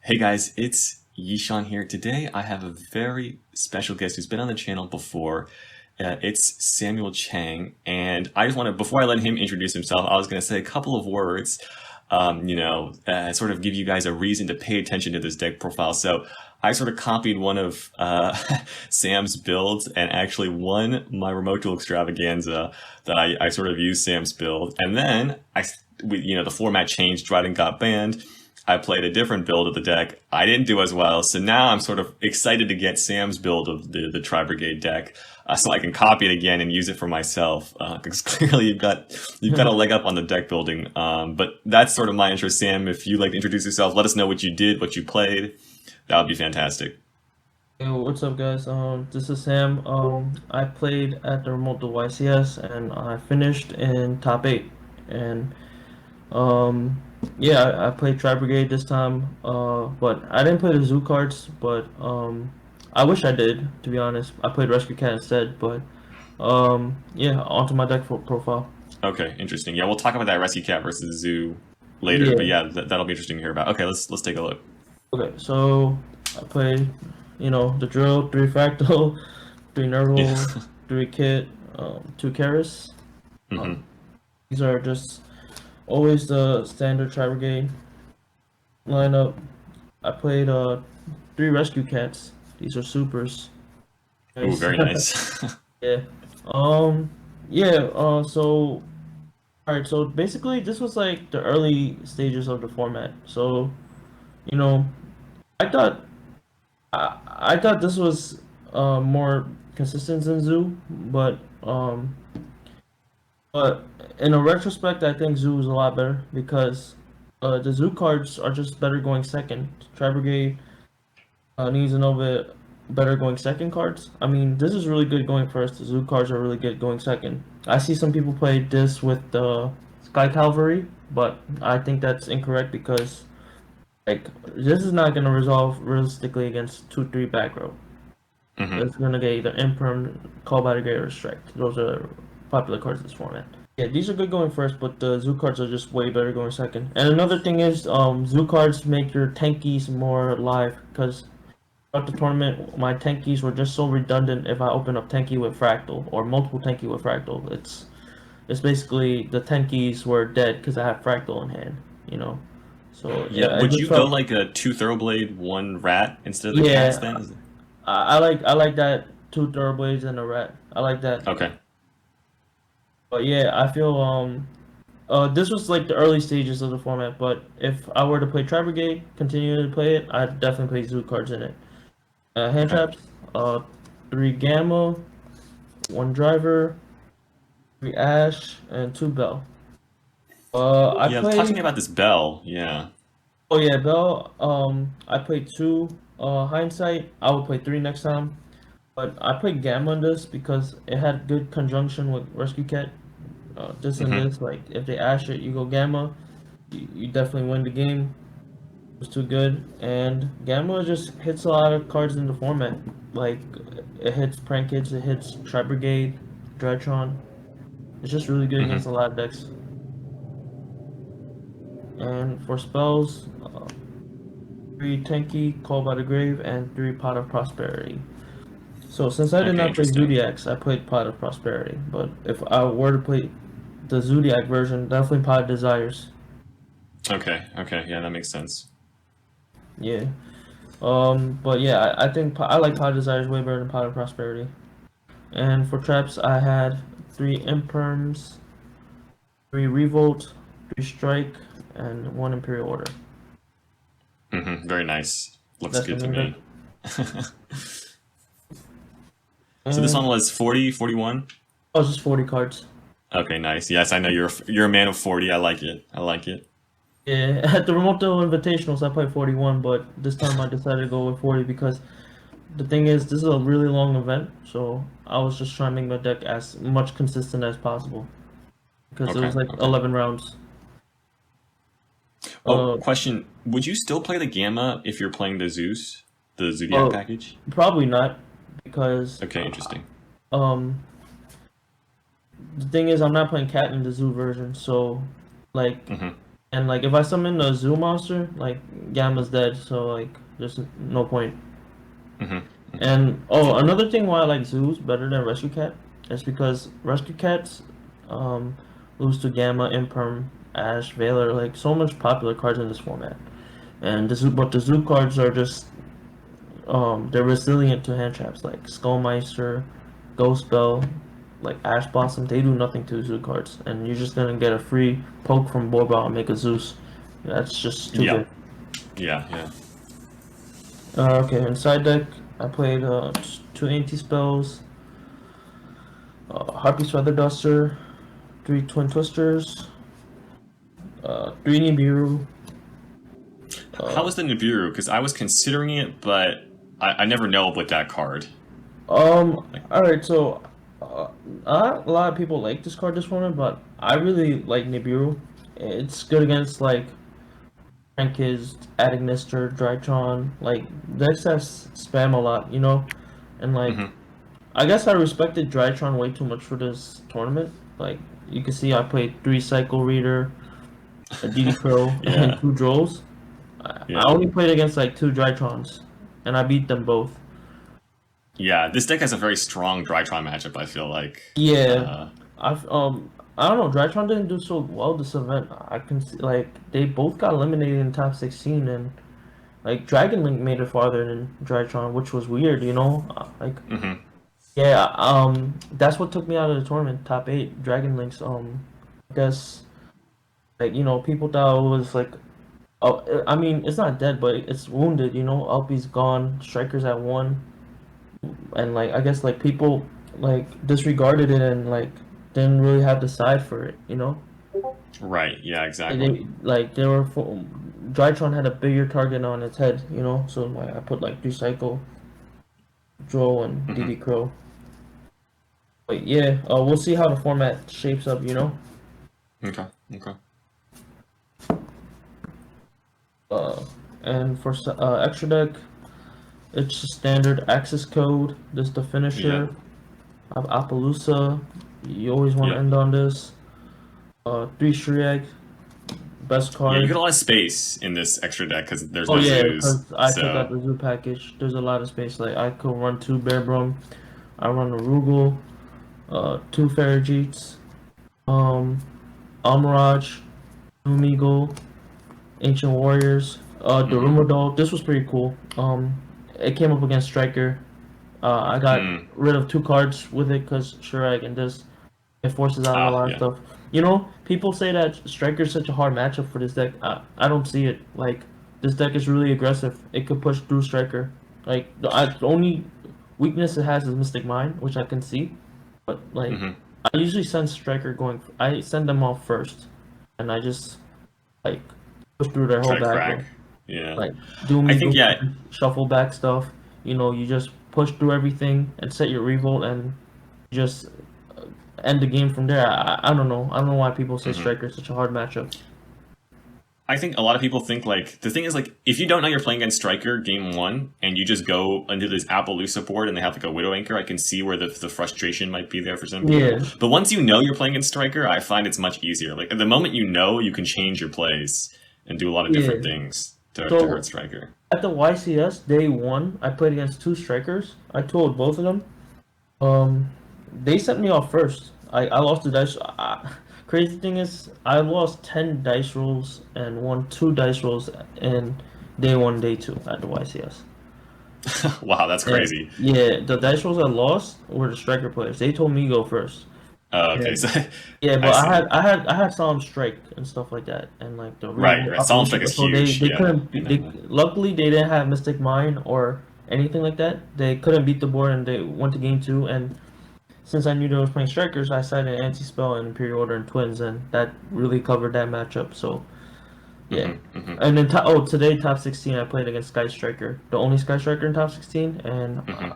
Hey guys, it's Yishan here. Today I have a very special guest who's been on the channel before. It's Samuel Chang, and I just want to, before I let him introduce himself, I was going to say a couple of words, sort of give you guys a reason to pay attention to this deck profile. So I sort of copied one of Sam's builds and actually won my remote duel extravaganza that I sort of used Sam's build. And then the format changed, Dryden got banned. I played a different build of the deck. I didn't do as well, so now I'm sort of excited to get Sam's build of the Tri-Brigade deck, so I can copy it again and use it for myself. Because clearly you've got a leg up on the deck building. But that's sort of my interest, Sam. If you'd like to introduce yourself, let us know what you did, what you played. That would be fantastic. Yo, what's up, guys? This is Sam. I played at the remote the YCS, and I finished in top eight. And yeah, I played Tri-Brigade this time. But I didn't play the zoo cards. But I wish I did, to be honest. I played Rescue Cat instead. But yeah, onto my deck profile. Okay, interesting. Yeah, we'll talk about that Rescue Cat versus Zoo later. But Yeah. yeah, that'll be interesting to hear about. Okay, let's take a look. Okay, so I played, the drill, three fractal, three Yeah. nerval, three kit, two Karis. hmm These are just always the standard Tri-Brigade lineup. I played three rescue cats. These are supers. Ooh, Nice. very nice. Yeah. Um. Yeah. So. Alright. So basically, this was like the early stages of the format. So, you know, I thought I thought this was more consistent than Zoo, but in a retrospect, I think Zoo is a lot better because the Zoo cards are just better going second. Tri-Brigade needs a little bit better going second cards. I mean, this is really good going first. The Zoo cards are really good going second. I see some people play this with the Sky Cavalry, but I think that's incorrect because like this is not gonna resolve realistically against 2-3 back row. hmm It's gonna get either imperm, call by the grade, or strike. Those are popular cards in this format. Yeah, these are good going first, but the zoo cards are just way better going second. And another thing is, zoo cards make your tankies more live because throughout the tournament, my tankies were just so redundant. If I open up tanky with fractal or multiple tanky with fractal, it's basically the tankies were dead because I have fractal in hand. You know, so Yeah, yeah, I would just you go felt like a two thoroughblade, one rat instead of the cats yeah, then? I like that two thoroughblades and a rat. I like that. Okay. But yeah, I feel this was like the early stages of the format. But if I were to play Tri-Brigade, continue to play it, I'd definitely play Zoo cards in it. Hand Okay. traps, three Gamma, one Driver, three Ash, and two Bell. I Yeah, talk to play. me about this bell. Yeah. Oh yeah, Bell. I played two. Hindsight, I will play three next time. But I played Gamma on this because it had good conjunction with Rescue Cat. This and hmm this, like if they ash it, you go Gamma. You definitely win the game. It was too good, and Gamma just hits a lot of cards in the format. Like it hits Prank Kids, it hits Tri Brigade, Drytron. It's just really good hmm against a lot of decks. And for spells, three Tanky, Call by the Grave, and three Pot of Prosperity. So since I did Okay, not play interesting. Zodiacs, I played Pot of Prosperity. But if I were to play the Zodiac version, definitely Pot of Desires. Okay, okay, yeah, that makes sense. Yeah. But yeah, I think I like Pot of Desires way better than Pot of Prosperity. And for traps, I had three Imperms, three Revolt, three Strike, and one Imperial Order. Very nice. Looks That's the good to main deck. me. So this one And was 40, 41. oh, just 40 cards. Okay, nice. Yes, I know you're a man of 40. I like it. I like it. Yeah, at the Remote Duel Invitationals, I played 41, but this time I decided to go with 40 because the thing is, this is a really long event, so I was just trying to make my deck as much consistent as possible because it Okay, was like okay. 11 rounds. Oh, Uh, question. Would you still play the Gamma if you're playing the Zeus, the Zodiac oh, package? probably not because Okay, interesting. um the thing is I'm not playing Cat in the Zoo version, so like hmm And like if I summon a zoo monster, like Gamma's dead, so like there's no point. Hmm. Hmm. And oh, another thing why I like zoos better than Rescue Cat is because Rescue Cats um lose to Gamma, Imperm, Ash, Veiler, like so much popular cards in this format. And the zoo cards are just they're resilient to hand traps like Skullmeister, Ghost Bell, like Ash Blossom. They do nothing to zoo cards, and you're just gonna get a free poke from Borbal and make a Zeus. That's just too Yeah, good. yeah, yeah. Okay, in side deck, I played two anti spells, Harpy's Feather Duster, three Twin Twisters, three Nibiru. How Uh, was the Nibiru? Because I was considering it, but I never know with that card. Like, all right, so not a lot of people like this card this morning, but I really like Nibiru. It's good against like Frank is adding Mister Drytron. Like decks have spam a lot, you know, and like hmm. I guess I respected Drytron way too much for this tournament. Like you can see, I played three Cycle Reader, a DD Crow, and Yeah, two Drolls. I yeah, only played against like two Drytrons, and I beat them both. yeah. This deck has a very strong Drytron matchup, I feel like. Yeah, Uh, I've I don't know. Drytron didn't do so well this event. I can see like they both got eliminated in top 16, and like Dragon Link made it farther than Drytron, which was weird. You know, like hmm. yeah, that's what took me out of the tournament. Top eight, Dragon Links. I guess like people thought it was like oh, I mean it's not dead, but it's wounded. You know, Alpi's gone, Striker's at one, and like I guess like people like disregarded it and like didn't really have the side for it. You know. Right, yeah, And exactly. they were Drytron had a bigger target on its head, you know. So like I put like Recycle, Droll, and Hmm. DD Crow. But yeah, we'll see how the format shapes up, you know. Okay, okay. Uh, and for extra deck, it's just standard Axis code. This is the Yeah, finisher. I have Appaloosa. You always want to yeah. end on this. Three Shriek, best Yeah, you card. get a lot of space in this extra deck because there's Oh no yeah, zoos. because I took out So, the zoo package. There's a lot of space. Like I could run two Bear Brum. I run a Rugal, two Ferrojeets, um, Almirage, Omegle, Ancient Warriors, hmm. Darumadol. This was pretty cool. It came up against Striker. I got Mm. rid of two cards with it because Shurag and this it forces out a Ah, lot of yeah. stuff. You know, people say that Striker's such a hard matchup for this deck. I don't see it. Like this deck is really aggressive. It could push through Striker. Like the only weakness it has is Mystic Mind, which I can see. But like Hmm. I usually send Striker going. I send them off first, and I just like push through their whole Try to back crack. row. Yeah. Like do I think, Meagle yeah, shuffle back stuff. You just push through everything and set your revolt and just end the game from there. I don't know. I don't know why people say hmm. Striker is such a hard matchup. I think a lot of people think like the thing is like if you don't know you're playing against Striker game one and you just go into this Appaloosa board and they have like a Widow Anchor, I can see where the frustration might be there for some people. Yeah. But once you know you're playing against Striker, I find it's much easier. Like at the moment you know, you can change your plays and do a lot of different Yeah. things to hurt So Striker. at the YCS day one, I played against two strikers. I told both of them. Um, they sent me off first. I lost the dice. Crazy thing is, I lost 10 dice rolls and won two dice rolls in day one, day two at the YCS. Wow, that's And crazy. yeah, the dice rolls I lost were the striker players. They told me go first. Okay, And so yeah, I but see. I had Solemn Strike and stuff like that, and like the Right, Revolt right. Solemn Strike Appaloosa. is So huge. they Yeah, couldn't. in that They one. luckily they didn't have Mystic Mine or anything like that. They couldn't beat the board, and they went to game two. And since I knew they was playing strikers, I cited Anti Spell and Imperial Order and Twins, and that really covered that matchup. So yeah. Hmm. Hmm. And then today top 16 I played against Sky Striker, the only Sky Striker in top 16, and Hmm.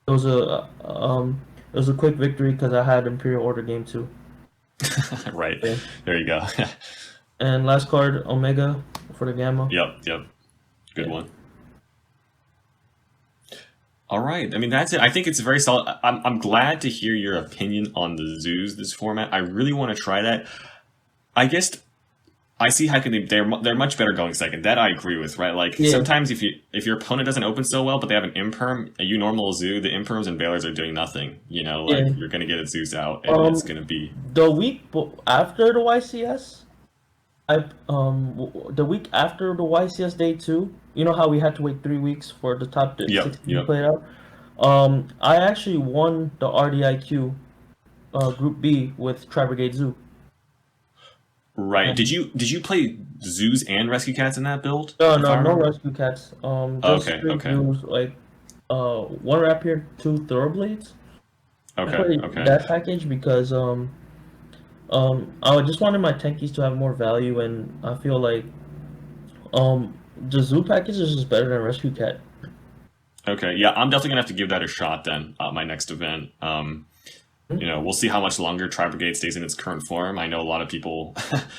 it was a quick victory because I had Imperial Order game two. Right. Yeah. There you go. And last card, Omega for the Gamma. Yep, yep. Good Yeah. one. All right. I mean, that's it. I think it's very solid. I'm glad to hear your opinion on the zoos this format. I really want to try that. I guess I see how can they're much better going second. That I agree with, right? Like Yeah, sometimes if your opponent doesn't open so well, but they have an imperm, a you normal zoo, the imperms and Bailers are doing nothing. You know, like yeah. you're gonna get a Zeus out, and it's Um, gonna be the week after the YCS, the week after the YCS day two, you know how we had to wait 3 weeks for the top yep, 16 to yep. play it out. I actually won the RDIQ Group B with Tri-Brigade Zoo. Right. And Did you play zoos and rescue cats in that build? no, If no, I no remember. rescue cats. Just Okay, straight okay, zoos like one rapier, two thoroughblades. I okay, played okay. that package because I just wanted my tankies to have more value, and I feel like the zoo package is just better than rescue cat. Okay, yeah, I'm definitely gonna have to give that a shot then. My next event. We'll see how much longer Tri Brigade stays in its current form. I know a lot of people,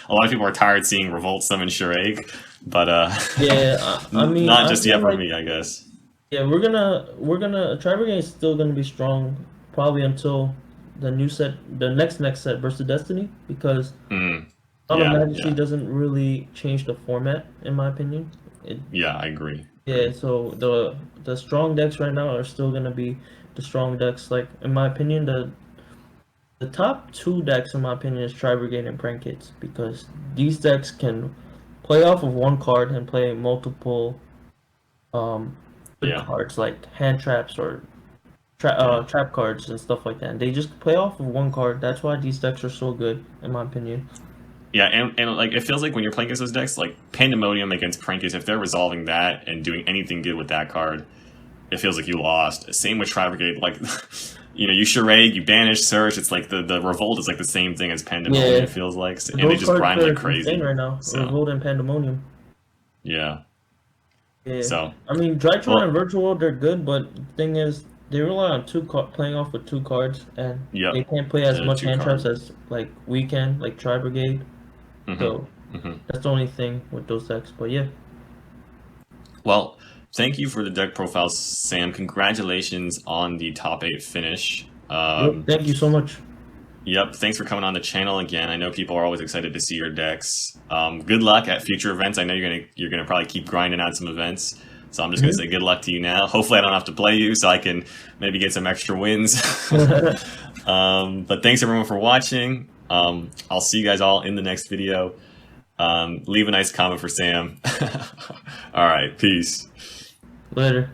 a lot of people are tired seeing Revolt summon Shuraig, but Yeah, I mean, not I just yet feel for like me, I guess. yeah, we're gonna Tri-Brigade is still gonna be strong probably until the next set versus Destiny because Mm, Dawn of yeah, Majesty yeah, doesn't really change the format in my opinion. It yeah. I agree. Yeah, so the strong decks right now are still gonna be the strong decks. Like in my opinion, the top two decks in my opinion is Tri Brigade and Prank Kids because these decks can play off of one card and play multiple um good Yeah, cards like hand traps or yeah. trap cards and stuff like that. And they just play off of one card. That's why these decks are so good in my opinion. Yeah, and like it feels like when you're playing against those decks, like Pandemonium against Prankies, if they're resolving that and doing anything good with that card, it feels like you lost. Same with Tri Brigade, like you Shuraig, you banish Search, it's like the revolt is like the same thing as Pandemonium, Yeah, it feels like. And they those just cards grind like are insane crazy. right now. So Revolt and Pandemonium. yeah. Yeah, So I mean, Drytron and well, Virtual World they're good, but the thing is, they rely on playing off with two cards, and they yep. can't play as The much two hand traps card. as like we can, like Tri Brigade. hmm So hmm that's the only thing with those decks. But yeah, Well, thank you for the deck profiles, Sam. Congratulations on the top 8 finish. yep. Thank you so much. Yep, thanks for coming on the channel again. I know people are always excited to see your decks. Good luck at future events. I know you're gonna probably keep grinding out some events. So I'm just gonna Mhm. say good luck to you now. Hopefully I don't have to play you, so I can maybe get some extra wins. But thanks everyone for watching. I'll see you guys all in the next video. Leave a nice comment for Sam. All right, peace. Later.